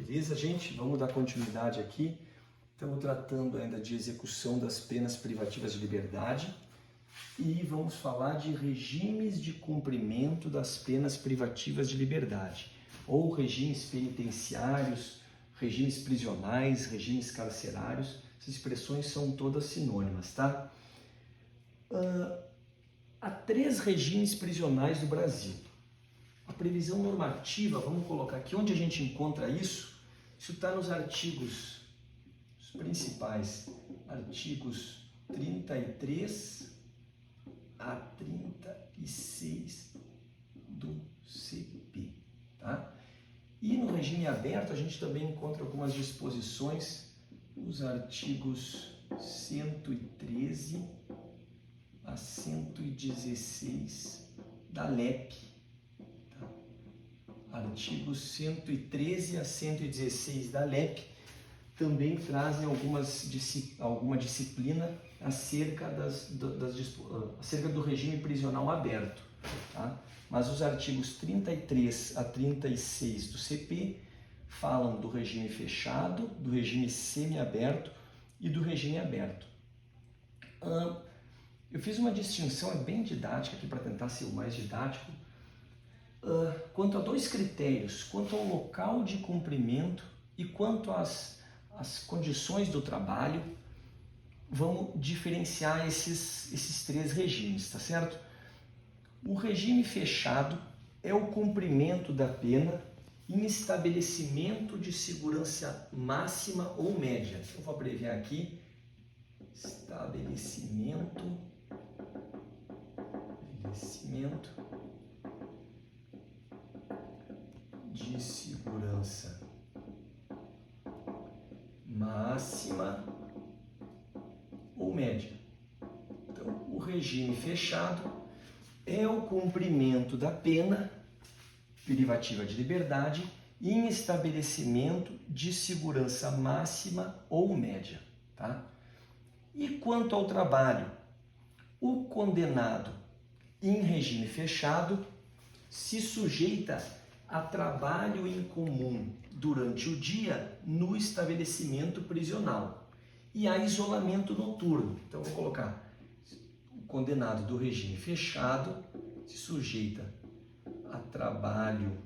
Beleza, gente? Vamos dar continuidade aqui. Estamos tratando ainda de execução das penas privativas de liberdade e vamos falar de regimes de cumprimento das penas privativas de liberdade, ou regimes penitenciários, regimes prisionais, regimes carcerários. Essas expressões são todas sinônimas, tá? Há 3 regimes prisionais no Brasil. A previsão normativa, vamos colocar aqui onde a gente encontra isso. Isso está nos artigos, os principais, artigos 33 a 36 do CP, tá? E no regime aberto a gente também encontra algumas disposições nos artigos 113 a 116 da LEP. Tá? Artigos 113 a 116 da LEP também trazem alguma disciplina acerca, acerca do regime prisional aberto. Tá? Mas os artigos 33 a 36 do CP falam do regime fechado, do regime semiaberto e do regime aberto. Eu fiz uma distinção, é bem didática aqui para tentar ser o mais didático, quanto a 2 critérios, quanto ao local de cumprimento e quanto às condições do trabalho. Vamos diferenciar esses 3 regimes, tá certo? O regime fechado é o cumprimento da pena em estabelecimento de segurança máxima ou média. Eu vou abreviar aqui, estabelecimento de segurança máxima ou média. Então, o regime fechado é o cumprimento da pena privativa de liberdade em estabelecimento de segurança máxima ou média, tá? E quanto ao trabalho, o condenado em regime fechado se sujeita a trabalho em comum durante o dia no estabelecimento prisional e a isolamento noturno. Então, vou colocar o condenado do regime fechado se sujeita a trabalho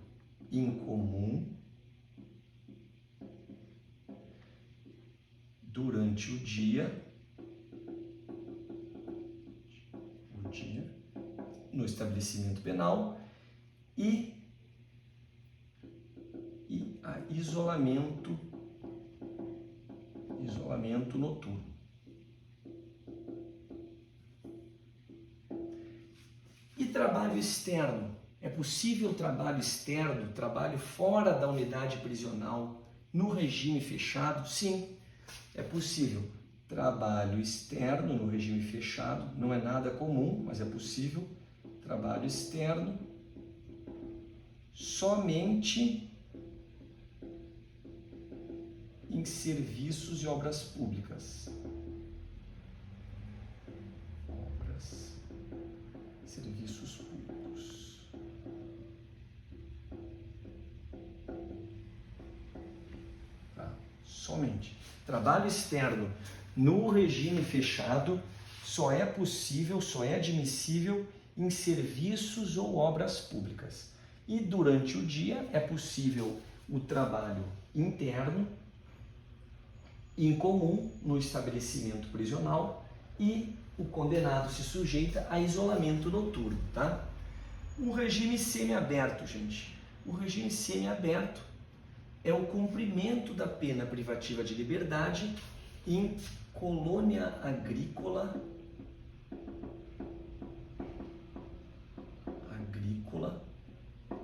em comum durante o dia no estabelecimento penal e a isolamento noturno. E trabalho externo? É possível trabalho externo, trabalho fora da unidade prisional no regime fechado? Sim, é possível. Trabalho externo no regime fechado não é nada comum, mas é possível. Trabalho externo somente em serviços e obras públicas. Serviços públicos. Tá? Somente. Trabalho externo no regime fechado só é possível, só é admissível em serviços ou obras públicas. E durante o dia é possível o trabalho interno, em comum no estabelecimento prisional, e o condenado se sujeita a isolamento noturno, tá? O regime semiaberto, gente. O regime semiaberto é o cumprimento da pena privativa de liberdade em colônia agrícola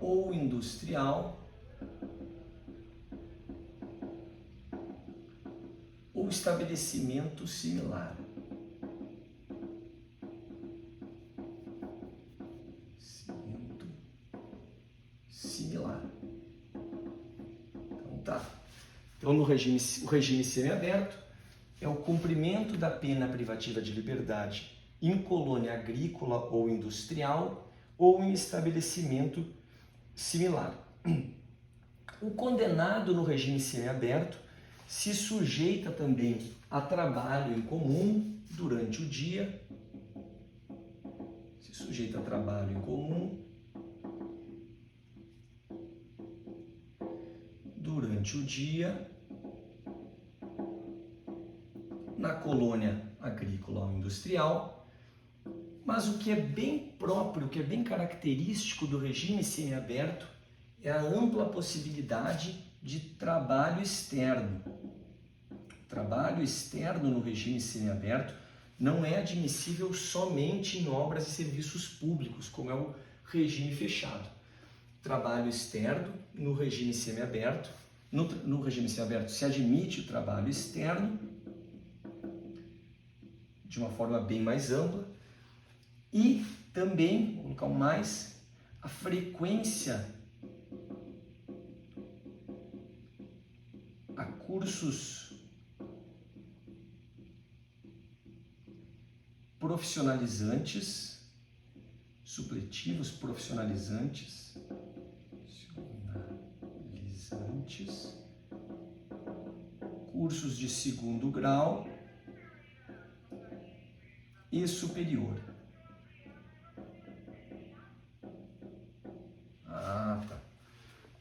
ou industrial ou estabelecimento similar. Então tá. Então o regime semiaberto é o cumprimento da pena privativa de liberdade em colônia agrícola ou industrial ou em estabelecimento similar. O condenado no regime semiaberto se sujeita também a trabalho em comum durante o dia, se sujeita a trabalho em comum durante o dia na colônia agrícola ou industrial, mas o que é bem próprio, o que é bem característico do regime semiaberto é a ampla possibilidade de trabalho externo. O trabalho externo no regime semiaberto não é admissível somente em obras e serviços públicos, como é o regime fechado. Trabalho externo no regime semiaberto, no regime semiaberto se admite o trabalho externo de uma forma bem mais ampla e também, vou colocar mais, a frequência a cursos profissionalizantes, supletivos profissionalizantes, cursos de segundo grau e superior. Tá.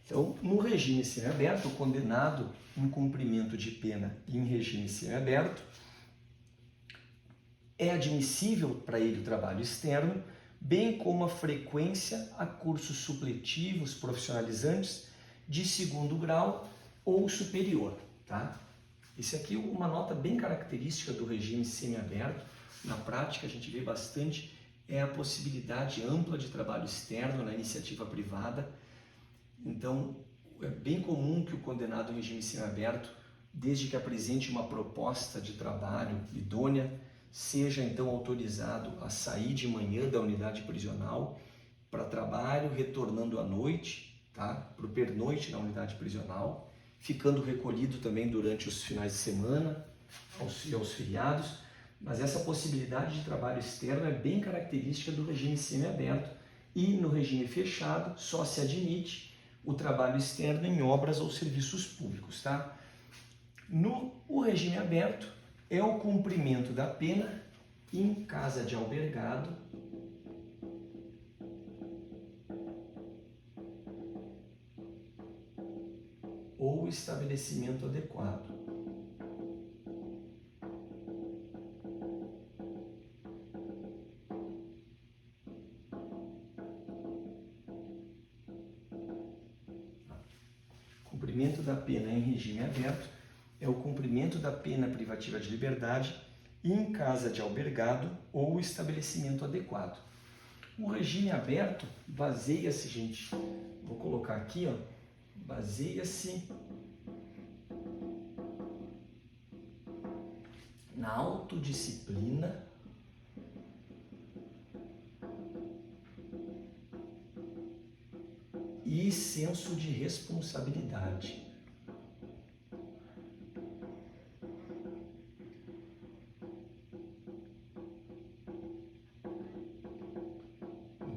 Então, no regime semiaberto, o condenado em cumprimento de pena em regime semiaberto é admissível para ele o trabalho externo, bem como a frequência a cursos supletivos profissionalizantes de segundo grau ou superior, tá? Isso aqui é uma nota bem característica do regime semiaberto. Na prática, a gente vê bastante é a possibilidade ampla de trabalho externo na iniciativa privada. Então, é bem comum que o condenado em regime semiaberto, desde que apresente uma proposta de trabalho idônea, seja então autorizado a sair de manhã da unidade prisional para trabalho, retornando à noite, tá? Para o pernoite na unidade prisional, ficando recolhido também durante os finais de semana e aos feriados. Mas essa possibilidade de trabalho externo é bem característica do regime semiaberto e no regime fechado só se admite o trabalho externo em obras ou serviços públicos, tá? O regime aberto é o cumprimento da pena em casa de albergado ou estabelecimento adequado. Cumprimento da pena em regime aberto é o cumprimento da pena privativa de liberdade em casa de albergado ou estabelecimento adequado. O regime aberto baseia-se, gente, vou colocar aqui, ó, baseia-se na autodisciplina e senso de responsabilidade.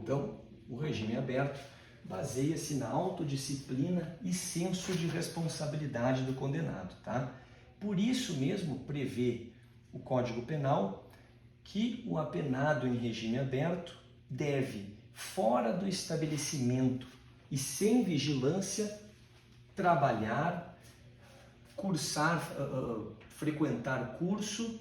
Então, o regime aberto baseia-se na autodisciplina e senso de responsabilidade do condenado, tá? Por isso mesmo prevê o Código Penal que o apenado em regime aberto deve, fora do estabelecimento e sem vigilância, trabalhar, cursar, frequentar curso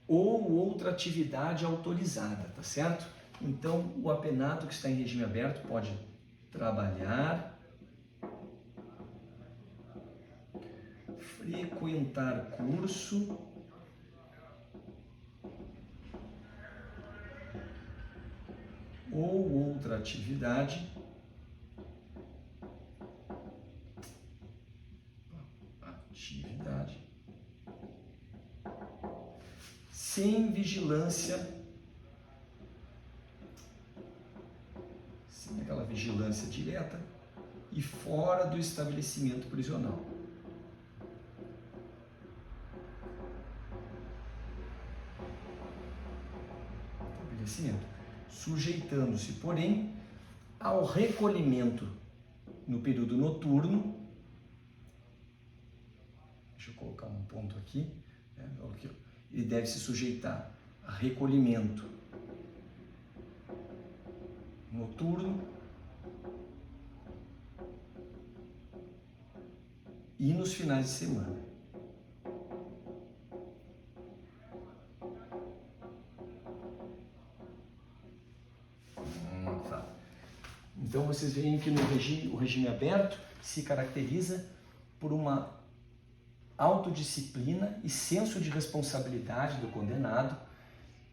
ou outra atividade autorizada, tá certo? Então, o apenado que está em regime aberto pode trabalhar, frequentar curso ou outra atividade sem vigilância, sem aquela vigilância direta e fora do estabelecimento prisional. Estabelecimento. Sujeitando-se, porém, ao recolhimento no período noturno deixa eu colocar um ponto aqui, né? Ele deve se sujeitar a recolhimento noturno e nos finais de semana. Tá. Então vocês veem que o regime aberto se caracteriza por uma autodisciplina e senso de responsabilidade do condenado,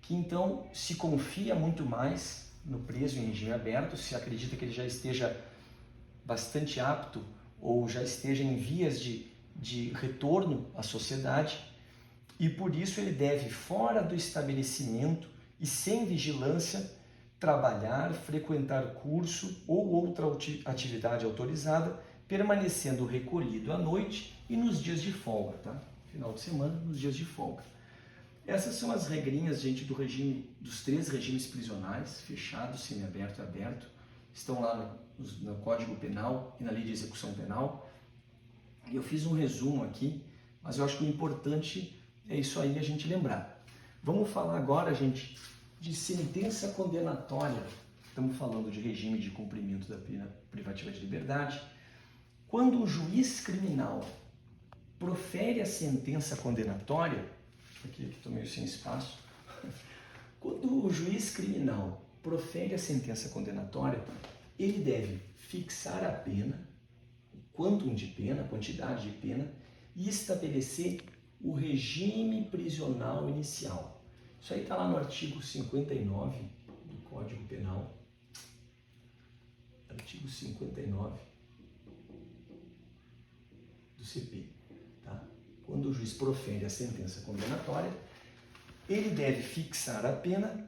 que então se confia muito mais no preso em regime aberto, se acredita que ele já esteja bastante apto ou já esteja em vias de retorno à sociedade, e por isso ele deve, fora do estabelecimento e sem vigilância, trabalhar, frequentar curso ou outra atividade autorizada, permanecendo recolhido à noite e nos dias de folga, tá? Final de semana, nos dias de folga. Essas são as regrinhas, gente, dos 3 regimes prisionais, fechado, semiaberto e aberto. Estão lá no Código Penal e na Lei de Execução Penal. Eu fiz um resumo aqui, mas eu acho que o importante é isso aí a gente lembrar. Vamos falar agora, gente, de sentença condenatória. Estamos falando de regime de cumprimento da pena privativa de liberdade. Quando o juiz criminal profere a sentença condenatória, aqui estou meio sem espaço, quando o juiz criminal profere a sentença condenatória, ele deve fixar a pena, o quantum de pena, a quantidade de pena, e estabelecer o regime prisional inicial. Isso aí está lá no artigo 59 do Código Penal. Artigo 59 do CP. Tá? Quando o juiz profere a sentença condenatória, ele deve fixar a pena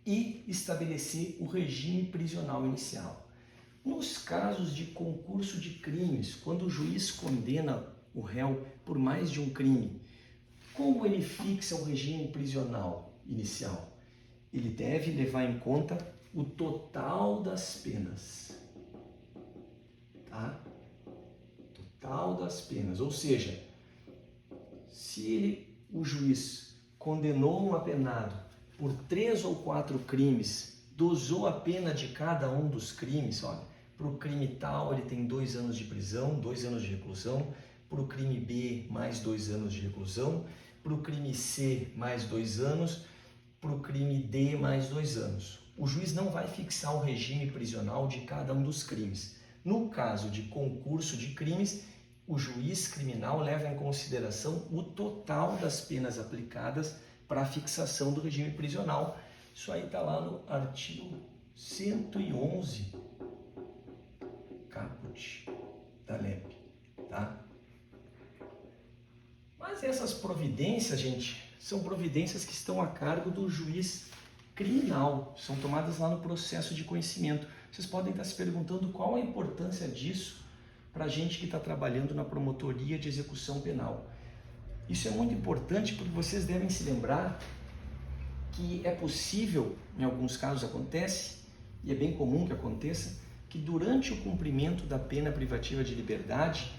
e estabelecer o regime prisional inicial. Nos casos de concurso de crimes, quando o juiz condena o réu por mais de um crime, como ele fixa o regime prisional inicial? Ele deve levar em conta o total das penas. Tá? Total das penas. Ou seja, se o juiz condenou um apenado por 3 ou 4 crimes, dosou a pena de cada um dos crimes, olha, para o crime tal ele tem 2 anos de prisão, 2 anos de reclusão, para o crime B mais 2 anos de reclusão, para o crime C mais 2 anos, para o crime D mais 2 anos. O juiz não vai fixar o regime prisional de cada um dos crimes. No caso de concurso de crimes, o juiz criminal leva em consideração o total das penas aplicadas para a fixação do regime prisional. Isso aí está lá no artigo 111, caput da LEP, tá? Mas essas providências, gente, são providências que estão a cargo do juiz criminal, são tomadas lá no processo de conhecimento. Vocês podem estar se perguntando qual a importância disso para a gente que está trabalhando na promotoria de execução penal. Isso é muito importante porque vocês devem se lembrar que é possível, em alguns casos acontece, e é bem comum que aconteça, que durante o cumprimento da pena privativa de liberdade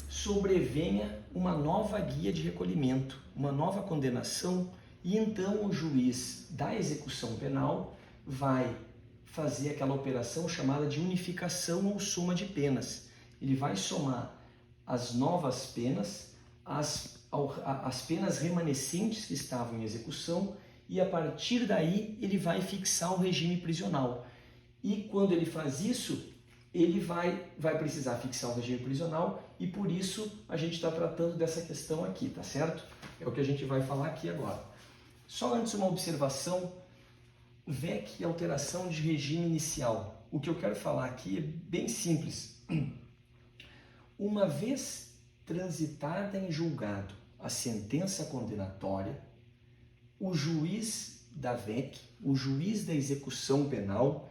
sobrevenha uma nova guia de recolhimento, uma nova condenação, e então o juiz da execução penal vai fazer aquela operação chamada de unificação ou soma de penas. Ele vai somar as novas penas, as penas remanescentes que estavam em execução, e a partir daí ele vai fixar o regime prisional. E quando ele faz isso, ele vai precisar fixar o regime prisional, e por isso a gente está tratando dessa questão aqui, tá certo? É o que a gente vai falar aqui agora. Só antes uma observação, VEC e alteração de regime inicial. O que eu quero falar aqui é bem simples. Uma vez transitada em julgado a sentença condenatória, o juiz da VEC, o juiz da execução penal,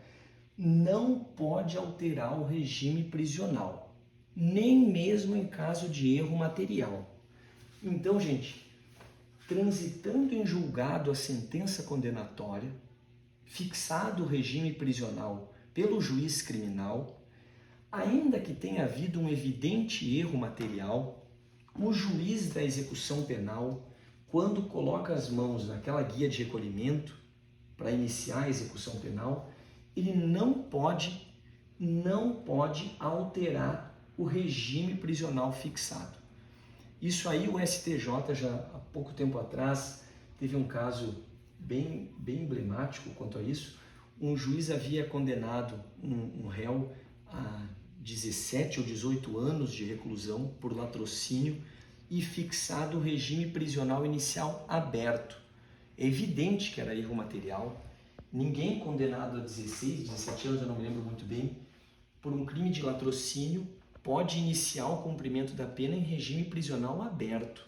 não pode alterar o regime prisional, nem mesmo em caso de erro material. Então, gente, transitando em julgado a sentença condenatória, fixado o regime prisional pelo juiz criminal, Ainda que tenha havido um evidente erro material, o juiz da execução penal, quando coloca as mãos naquela guia de recolhimento para iniciar a execução penal, ele não pode alterar o regime prisional fixado. Isso aí o STJ já há pouco tempo atrás teve um caso bem emblemático quanto a isso. Um juiz havia condenado um réu a 17 ou 18 anos de reclusão por latrocínio e fixado o regime prisional inicial aberto. É evidente que era erro material. Ninguém condenado a 16, 17 anos, eu não me lembro muito bem, por um crime de latrocínio pode iniciar o cumprimento da pena em regime prisional aberto.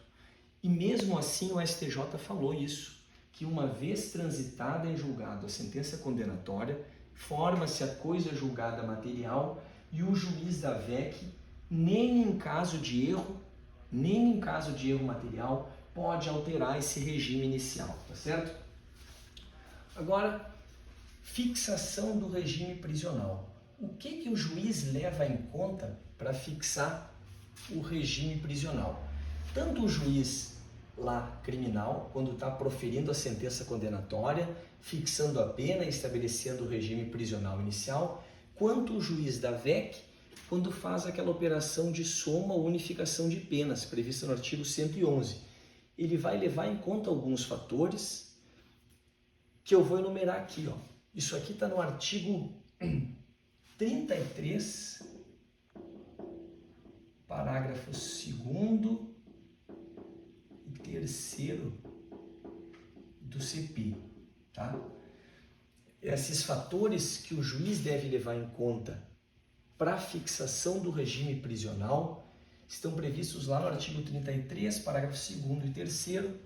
E mesmo assim o STJ falou isso, que uma vez transitada em julgado a sentença condenatória, forma-se a coisa julgada material e o juiz da VEC, nem em caso de erro material, pode alterar esse regime inicial, tá certo? Agora, fixação do regime prisional. O que o juiz leva em conta para fixar o regime prisional? Tanto o juiz lá criminal, quando está proferindo a sentença condenatória, fixando a pena e estabelecendo o regime prisional inicial, quanto o juiz da VEC, quando faz aquela operação de soma ou unificação de penas, prevista no artigo 111. Ele vai levar em conta alguns fatores que eu vou enumerar aqui. Ó. Isso aqui está no artigo 33, parágrafo 2º e 3º do CP, tá? Esses fatores que o juiz deve levar em conta para a fixação do regime prisional estão previstos lá no artigo 33, parágrafo 2º e 3º.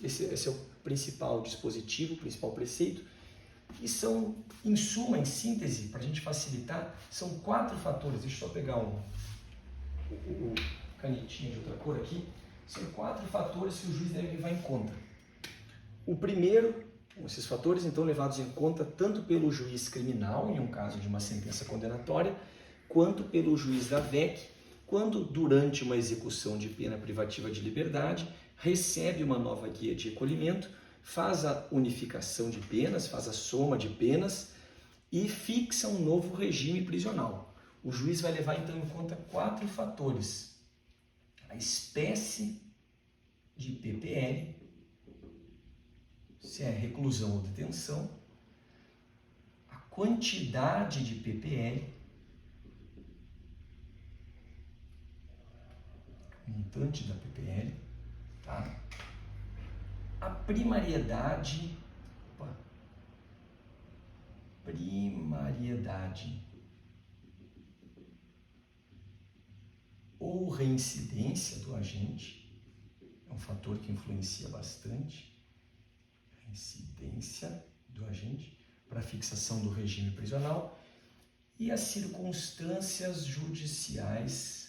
Esse é o principal dispositivo, o principal preceito. E são, em suma, em síntese, para a gente facilitar, são 4 fatores. Deixa eu só pegar o canetinha de outra cor aqui. São 4 fatores que o juiz deve levar em conta. O primeiro, esses fatores, então, levados em conta tanto pelo juiz criminal, em um caso de uma sentença condenatória, quanto pelo juiz da VEC, quando, durante uma execução de pena privativa de liberdade, recebe uma nova guia de recolhimento, faz a unificação de penas, faz a soma de penas e fixa um novo regime prisional. O juiz vai levar então em conta 4 fatores: a espécie de PPL, se é reclusão ou detenção, a quantidade de PPL, montante da PPL, tá? A primariedade ou reincidência do agente, é um fator que influencia bastante, reincidência do agente para a fixação do regime prisional, e as circunstâncias judiciais,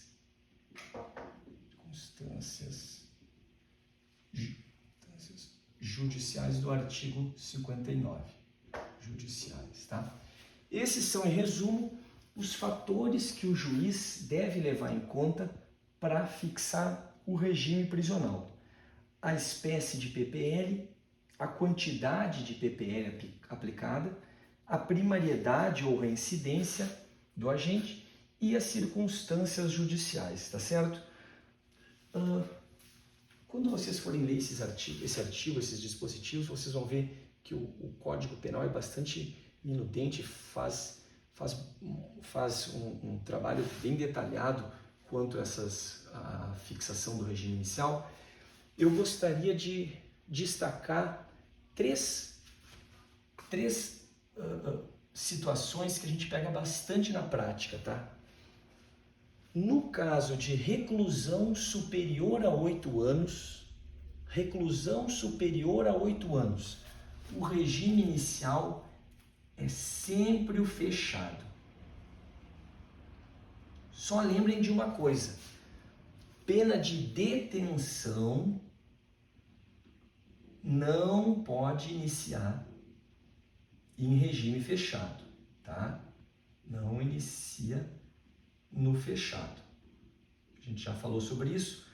do artigo 59, judiciais, tá? Esses são, em resumo, os fatores que o juiz deve levar em conta para fixar o regime prisional. A espécie de PPL, a quantidade de PPL aplicada, a primariedade ou reincidência do agente e as circunstâncias judiciais, tá certo? Quando vocês forem ler esse artigo, esses dispositivos, vocês vão ver que o Código Penal é bastante minudente, faz um trabalho bem detalhado quanto a a fixação do regime inicial. Eu gostaria de destacar três situações que a gente pega bastante na prática, tá? No caso de reclusão superior a 8 anos, o regime inicial é sempre o fechado. Só lembrem de uma coisa: pena de detenção não pode iniciar em regime fechado, tá? Não inicia no fechado. A gente já falou sobre isso.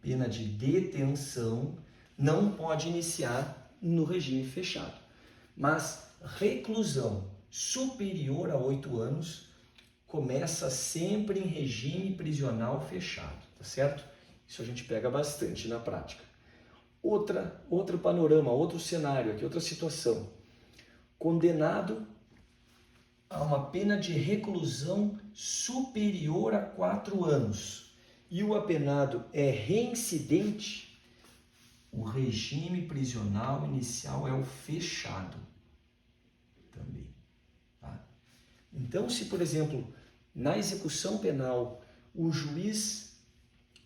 Pena de detenção não pode iniciar no regime fechado. Mas reclusão superior a 8 anos começa sempre em regime prisional fechado, tá certo? Isso a gente pega bastante na prática. Outro panorama, outro cenário aqui, outra situação. Condenado a uma pena de reclusão superior a 4 anos e o apenado é reincidente, o regime prisional inicial é o fechado também. Tá? Então, se, por exemplo, na execução penal, o juiz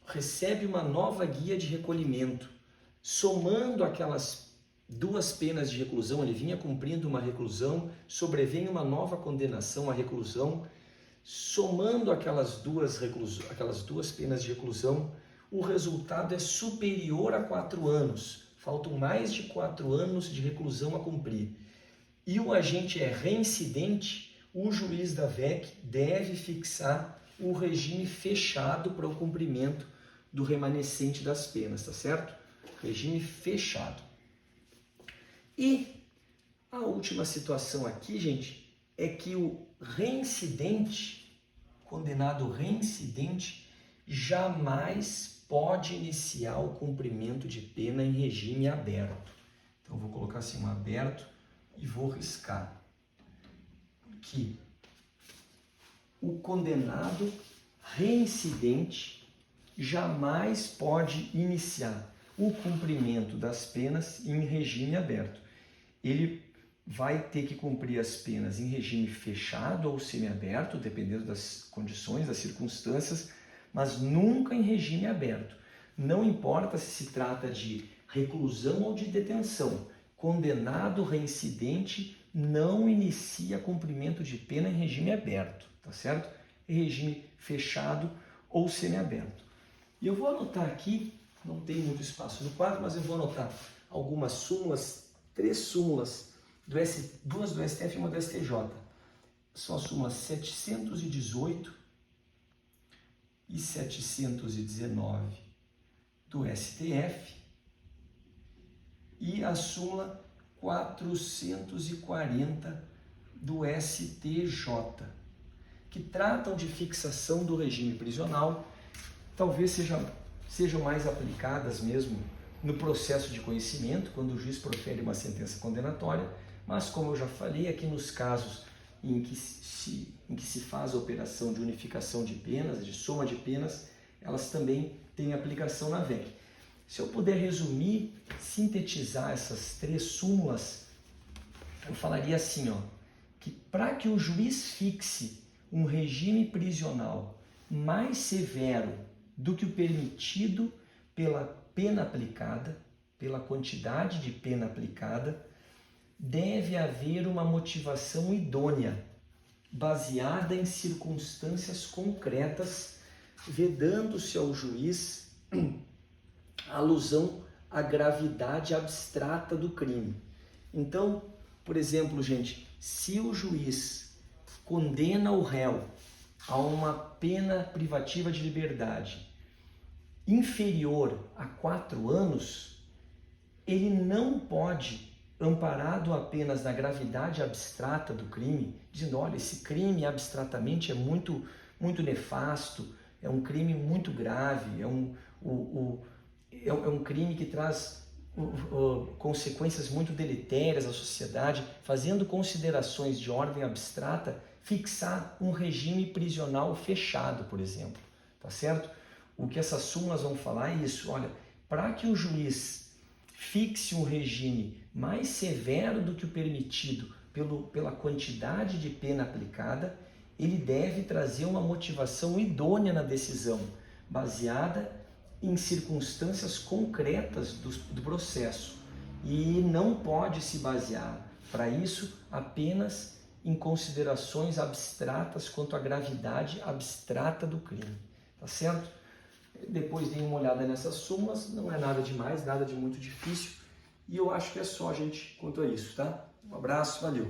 recebe uma nova guia de recolhimento, somando aquelas 2 penas de reclusão, ele vinha cumprindo uma reclusão, sobrevém uma nova condenação à reclusão, somando aquelas duas penas de reclusão, o resultado é superior a 4 anos. Faltam mais de 4 anos de reclusão a cumprir. E o agente é reincidente, o juiz da VEC deve fixar o regime fechado para o cumprimento do remanescente das penas, tá certo? Regime fechado. E a última situação aqui, gente, é que o reincidente, condenado reincidente, jamais pode iniciar o cumprimento de pena em regime aberto. Então, vou colocar assim, um aberto e vou riscar que o condenado reincidente jamais pode iniciar o cumprimento das penas em regime aberto. Ele vai ter que cumprir as penas em regime fechado ou semiaberto, dependendo das condições, das circunstâncias, mas nunca em regime aberto. Não importa se se trata de reclusão ou de detenção. Condenado reincidente não inicia cumprimento de pena em regime aberto, tá certo? Em regime fechado ou semiaberto. E eu vou anotar aqui, não tem muito espaço no quadro, mas eu vou anotar algumas súmulas, 3 súmulas, 2 do STF e uma do STJ. São as súmulas 718 e 719 do STF e a súmula 440 do STJ, que tratam de fixação do regime prisional, talvez sejam mais aplicadas mesmo no processo de conhecimento, quando o juiz profere uma sentença condenatória, mas como eu já falei, aqui nos casos em que se faz a operação de unificação de penas, de soma de penas, elas também têm aplicação na VEC. Se eu puder resumir, sintetizar essas 3 súmulas, eu falaria assim, que para que o juiz fixe um regime prisional mais severo do que o permitido pela pena aplicada, pela quantidade de pena aplicada, deve haver uma motivação idônea, baseada em circunstâncias concretas, vedando-se ao juiz a alusão à gravidade abstrata do crime. Então, por exemplo, gente, se o juiz condena o réu a uma pena privativa de liberdade inferior a 4 anos, ele não pode, amparado apenas na gravidade abstrata do crime, dizendo, olha, esse crime abstratamente é muito nefasto, é um crime muito grave, é um crime que traz consequências muito deletérias à sociedade, fazendo considerações de ordem abstrata, fixar um regime prisional fechado, por exemplo, tá certo? O que essas súmulas vão falar é isso, olha, para que o juiz fixe um regime mais severo do que o permitido pela quantidade de pena aplicada, ele deve trazer uma motivação idônea na decisão, baseada em circunstâncias concretas do processo, e não pode se basear, para isso, apenas em considerações abstratas quanto à gravidade abstrata do crime, tá certo? Depois deem uma olhada nessas súmulas, não é nada demais, nada de muito difícil, e eu acho que é só, gente, quanto a isso, tá? Um abraço, valeu!